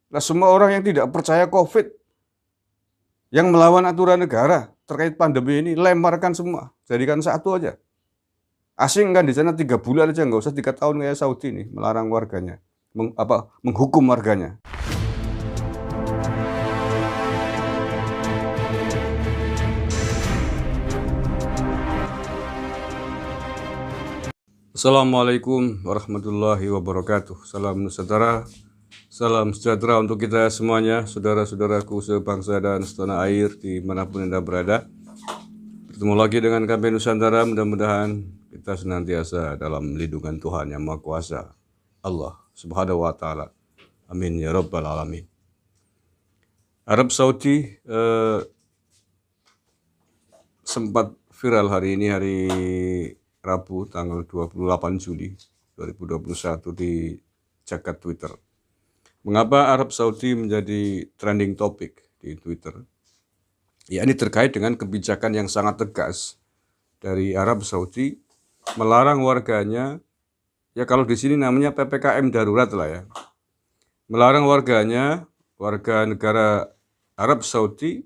Nah, semua orang yang tidak percaya COVID, yang melawan aturan negara terkait pandemi ini, lemparkan semua, jadikan satu aja. Asing kan di sana 3 bulan aja, nggak usah 3 tahun kayak Saudi nih, melarang warganya, menghukum warganya. Assalamualaikum warahmatullahi wabarakatuh. Salam Nusantara, salam sejahtera untuk kita semuanya, saudara-saudaraku sebangsa dan setanah air dimanapun Anda berada. Bertemu lagi dengan kami Nusantara, mudah-mudahan kita senantiasa dalam lindungan Tuhan Yang Maha Kuasa, Allah Subhanahu wa Ta'ala. Amin ya Rabbal Alamin. Arab Saudi sempat viral hari ini, hari Rabu tanggal 28 Juli 2021 di jagat Twitter. Mengapa Arab Saudi menjadi trending topic di Twitter? Ya, ini terkait dengan kebijakan yang sangat tegas dari Arab Saudi melarang warganya, ya kalau di sini namanya PPKM darurat lah ya, melarang warganya, warga negara Arab Saudi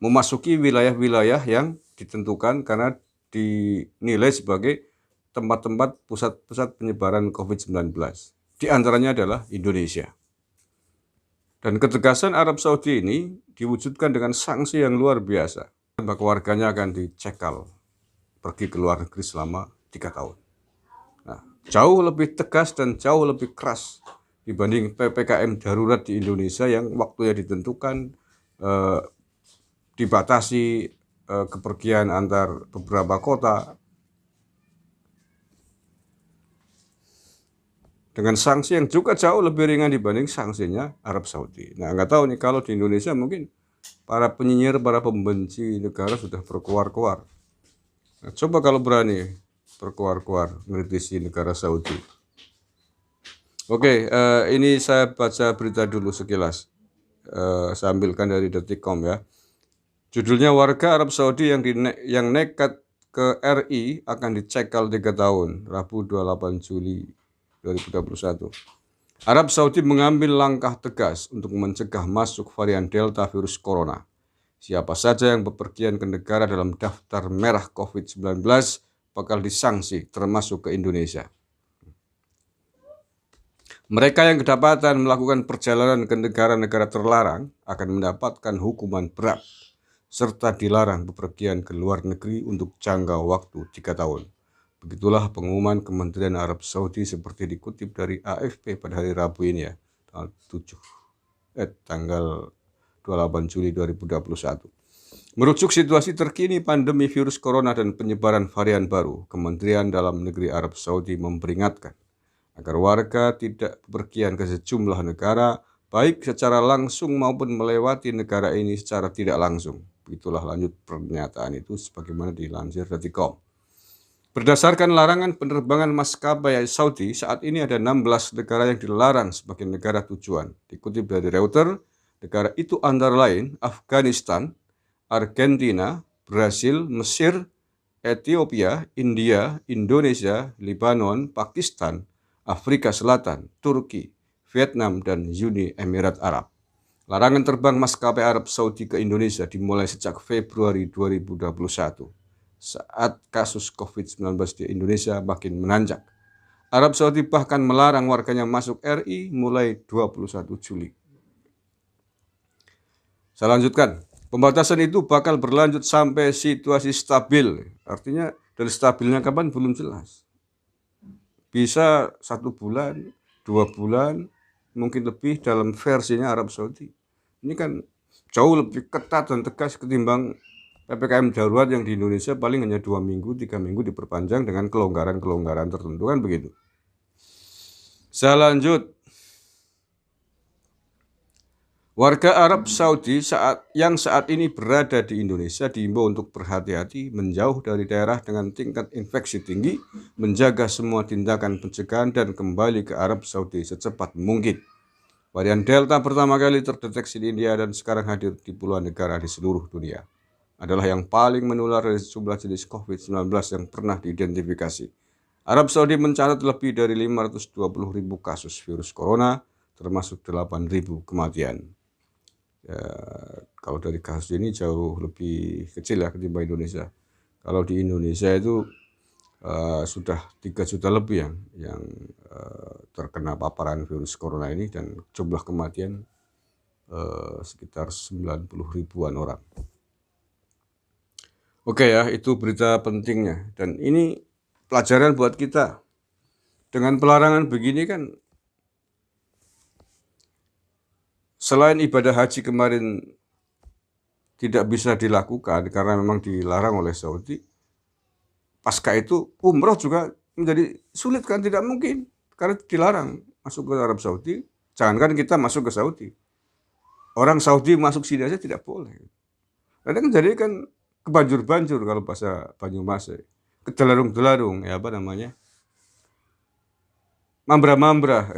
memasuki wilayah-wilayah yang ditentukan karena dinilai sebagai tempat-tempat pusat-pusat penyebaran COVID-19. Di antaranya adalah Indonesia. Dan ketegasan Arab Saudi ini diwujudkan dengan sanksi yang luar biasa. Bahwa warganya akan dicekal, pergi ke luar negeri selama 3 tahun. Nah, jauh lebih tegas dan jauh lebih keras dibanding PPKM darurat di Indonesia yang waktunya ditentukan, dibatasi kepergian antar beberapa kota dengan sanksi yang juga jauh lebih ringan dibanding sanksinya Arab Saudi. Nah, nggak tahu nih kalau di Indonesia mungkin para penyinyir, para pembenci negara sudah berkuar-kuar. Nah, coba kalau berani berkuar-kuar mengkritisi negara Saudi. Oke, ini saya baca berita dulu sekilas. Saya ambilkan dari Detikcom ya. Judulnya, warga Arab Saudi yang nekat ke RI akan dicekal 3 tahun, Rabu 28 Juli 2021. Arab Saudi mengambil langkah tegas untuk mencegah masuk varian Delta virus corona. Siapa saja yang bepergian ke negara dalam daftar merah COVID-19 bakal disanksi, termasuk ke Indonesia. Mereka yang kedapatan melakukan perjalanan ke negara-negara terlarang akan mendapatkan hukuman berat, serta dilarang bepergian ke luar negeri untuk jangka waktu 3 tahun. Begitulah pengumuman Kementerian Arab Saudi seperti dikutip dari AFP pada hari Rabu ini ya, tanggal 28 Juli 2021. Merujuk situasi terkini pandemi virus corona dan penyebaran varian baru, Kementerian Dalam Negeri Arab Saudi memperingatkan agar warga tidak bepergian ke sejumlah negara, baik secara langsung maupun melewati negara ini secara tidak langsung. Itulah lanjut pernyataan itu sebagaimana dilansir Detikcom. Berdasarkan larangan penerbangan maskapai Saudi, saat ini ada 16 negara yang dilarang sebagai negara tujuan. Dikutip dari Reuters, negara itu antara lain Afghanistan, Argentina, Brasil, Mesir, Ethiopia, India, Indonesia, Lebanon, Pakistan, Afrika Selatan, Turki, Vietnam, dan Uni Emirat Arab. Larangan terbang maskapai Arab Saudi ke Indonesia dimulai sejak Februari 2021 saat kasus COVID-19 di Indonesia makin menanjak. Arab Saudi bahkan melarang warganya masuk RI mulai 21 Juli. Saya lanjutkan. Pembatasan itu bakal berlanjut sampai situasi stabil. Artinya dari stabilnya kapan belum jelas. Bisa 1 bulan, 2 bulan, mungkin lebih dalam versinya Arab Saudi. Ini kan jauh lebih ketat dan tegas ketimbang PPKM darurat yang di Indonesia paling hanya 2 minggu, 3 minggu diperpanjang dengan kelonggaran-kelonggaran tertentu kan begitu. Saya lanjut. Warga Arab Saudi yang saat ini berada di Indonesia diimbau untuk berhati-hati, menjauh dari daerah dengan tingkat infeksi tinggi, menjaga semua tindakan pencegahan dan kembali ke Arab Saudi secepat mungkin. Varian Delta pertama kali terdeteksi di India dan sekarang hadir di puluhan negara di seluruh dunia. Adalah yang paling menular dari sejumlah jenis COVID-19 yang pernah diidentifikasi. Arab Saudi mencatat lebih dari 520.000 kasus virus corona, termasuk 8.000 kematian. Ya, kalau dari kasus ini jauh lebih kecil ya ketimbang Indonesia. Kalau di Indonesia itu sudah 3 juta lebih yang terkena paparan virus corona ini, dan jumlah kematian sekitar 90 ribuan orang. Oke ya, itu berita pentingnya, dan ini pelajaran buat kita. Dengan pelarangan begini kan, selain ibadah haji kemarin tidak bisa dilakukan karena memang dilarang oleh Saudi, pasca itu umroh juga menjadi sulit kan, tidak mungkin karena dilarang masuk ke Arab Saudi. Jangankan kita masuk ke Saudi, orang Saudi masuk sini aja tidak boleh. Kadang jadi kan kebanjur-banjur kalau bahasa Banyumas, kedelarung-delarung, ya apa namanya, mambra-mambra,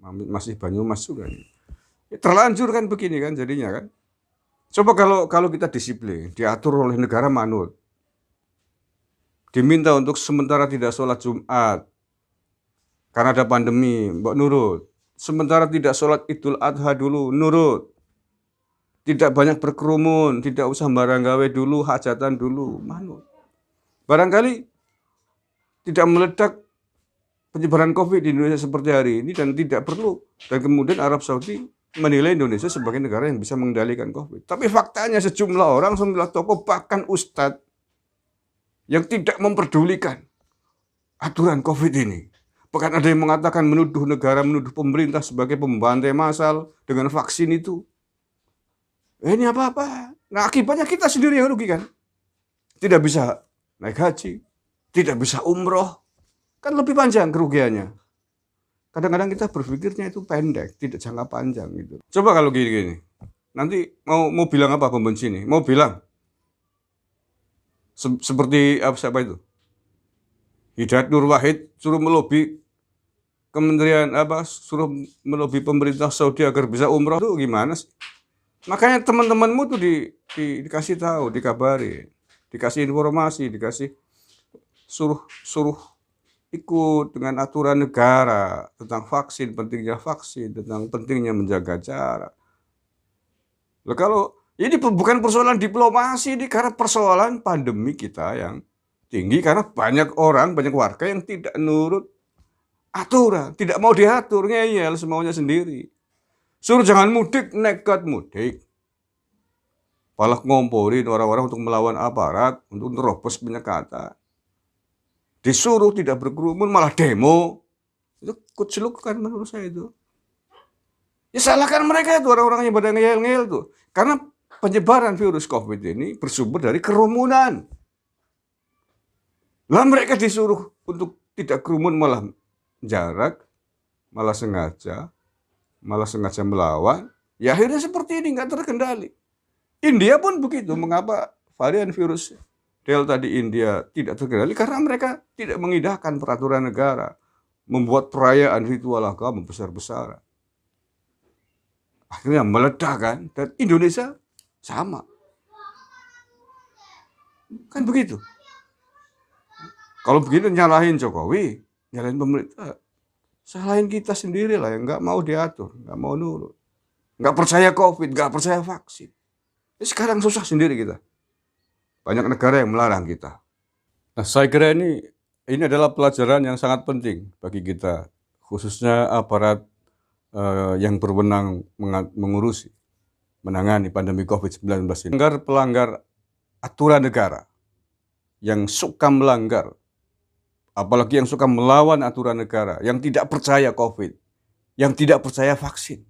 masih Banyumas juga. Terlanjur kan begini kan jadinya kan. Coba kalau kita disiplin, diatur oleh negara manut, diminta untuk sementara tidak sholat Jumat karena ada pandemi, mbok nurut. Sementara tidak sholat Idul Adha dulu, nurut. Tidak banyak berkerumun, tidak usah barang gawe dulu, hajatan dulu, manut. Barangkali tidak meledak penyebaran COVID di Indonesia seperti hari ini, dan tidak perlu. Dan kemudian Arab Saudi menilai Indonesia sebagai negara yang bisa mengendalikan COVID. Tapi faktanya sejumlah orang, sejumlah tokoh, bahkan ustadz yang tidak memperdulikan aturan COVID ini. Bahkan ada yang mengatakan menuduh negara, menuduh pemerintah sebagai pembantai massal dengan vaksin itu. Ini apa-apa. Nah, akibatnya kita sendiri yang rugi kan. Tidak bisa naik haji, tidak bisa umroh. Kan lebih panjang kerugiannya. Kadang-kadang kita berpikirnya itu pendek, tidak jangka panjang gitu. Coba kalau gini-gini, nanti mau bilang apa pembenci ini? Mau bilang seperti siapa itu? Hidayat Nur Wahid suruh melobi kementerian suruh melobi pemerintah Saudi agar bisa umroh, itu gimana sih? Makanya teman-temanmu tuh dikasih tahu, dikabari, dikasih informasi, dikasih suruh ikut dengan aturan negara tentang vaksin, tentang pentingnya menjaga jarak. Nah, kalau ini bukan persoalan diplomasi, ini karena persoalan pandemi kita yang tinggi, karena banyak warga yang tidak nurut aturan, tidak mau diatur, ngeyel semaunya sendiri. Suruh jangan mudik, nekat mudik. Malah ngomporin orang-orang untuk melawan aparat, untuk nerobos penyekatan. Disuruh tidak berkerumun, malah demo. Itu kucluk kan menurut saya itu. Ya salahkan mereka itu, orang-orang yang pada ngeyel-ngeyel tuh. Karena penyebaran virus COVID ini bersumber dari kerumunan. Lah mereka disuruh untuk tidak kerumun, malah jarak, malah sengaja melawan. Ya akhirnya seperti ini, nggak terkendali. India pun begitu. Mengapa varian virus Delta di India tidak terkendali? Karena mereka tidak mengindahkan peraturan negara, membuat perayaan ritual agama besar-besaran. Akhirnya meledak kan, dan Indonesia sama. Kan begitu. Kalau begitu nyalahin Jokowi, nyalahin pemerintah, salahin kita sendiri lah yang nggak mau diatur, nggak mau nurut, nggak percaya COVID, nggak percaya vaksin. Sekarang susah sendiri kita. Banyak negara yang melarang kita. Nah, saya kira ini adalah pelajaran yang sangat penting bagi kita, khususnya aparat yang berwenang mengurusi, menangani pandemi COVID-19 ini. Pelanggar aturan negara, yang suka melanggar, apalagi yang suka melawan aturan negara, yang tidak percaya COVID, yang tidak percaya vaksin.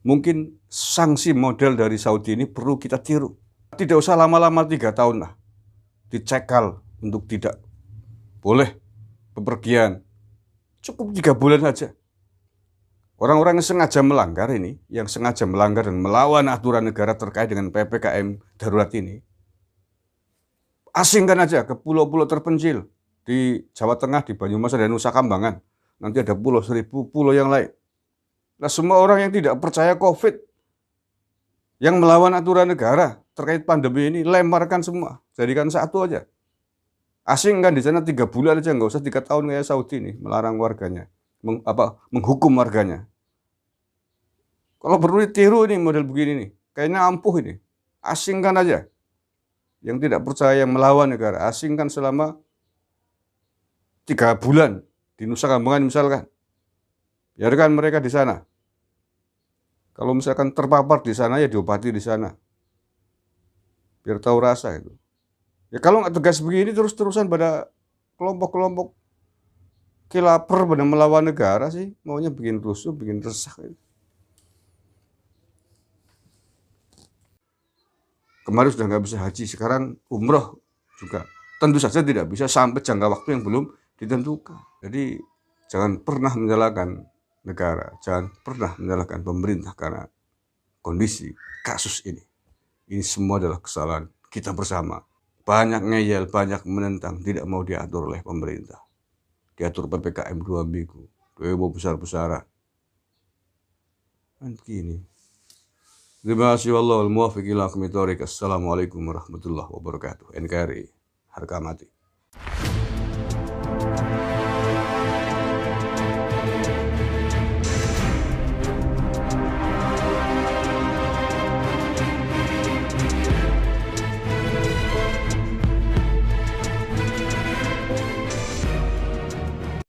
Mungkin sanksi model dari Saudi ini perlu kita tiru. Tidak usah lama-lama 3 tahun lah, dicekal untuk tidak boleh bepergian. Cukup 3 bulan saja. Orang-orang yang sengaja melanggar ini, yang sengaja melanggar dan melawan aturan negara terkait dengan PPKM darurat ini, asingkan aja ke pulau-pulau terpencil di Jawa Tengah, di Banyumas dan Nusa Kambangan. Nanti ada pulau seribu, pulau yang lain. Nah, semua orang yang tidak percaya COVID, yang melawan aturan negara terkait pandemi ini, lemparkan semua, jadikan satu aja. Asingkan di sana 3 bulan aja, nggak usah 3 tahun kayak Saudi nih, melarang warganya, menghukum warganya. Kalau perlu ditiru ini model begini nih, kayaknya ampuh ini. Asingkan aja. Yang tidak percaya melawan negara, asingkan selama 3 bulan di Nusa Kambangan misalkan. Biarkan mereka di sana. Kalau misalkan terpapar di sana ya diobati di sana. Biar tahu rasa itu. Ya kalau nggak tegas begini terus-terusan pada kelompok-kelompok kilaper pada melawan negara sih, maunya bikin rusuh, bikin resah. Kemarin sudah nggak bisa haji, sekarang umroh juga tentu saja tidak bisa sampai jangka waktu yang belum ditentukan. Jadi jangan pernah menyalahkan negara, jangan pernah menyalahkan pemerintah karena kondisi kasus ini. Ini semua adalah kesalahan kita bersama. Banyak ngeyel, banyak menentang, tidak mau diatur oleh pemerintah. Diatur PPKM 2 minggu, demo besar-besaran. Kan begini. Terima kasih wallahul muwaffiq ila aqwamit thoriq. Assalamualaikum warahmatullahi wabarakatuh. NKRI harga mati.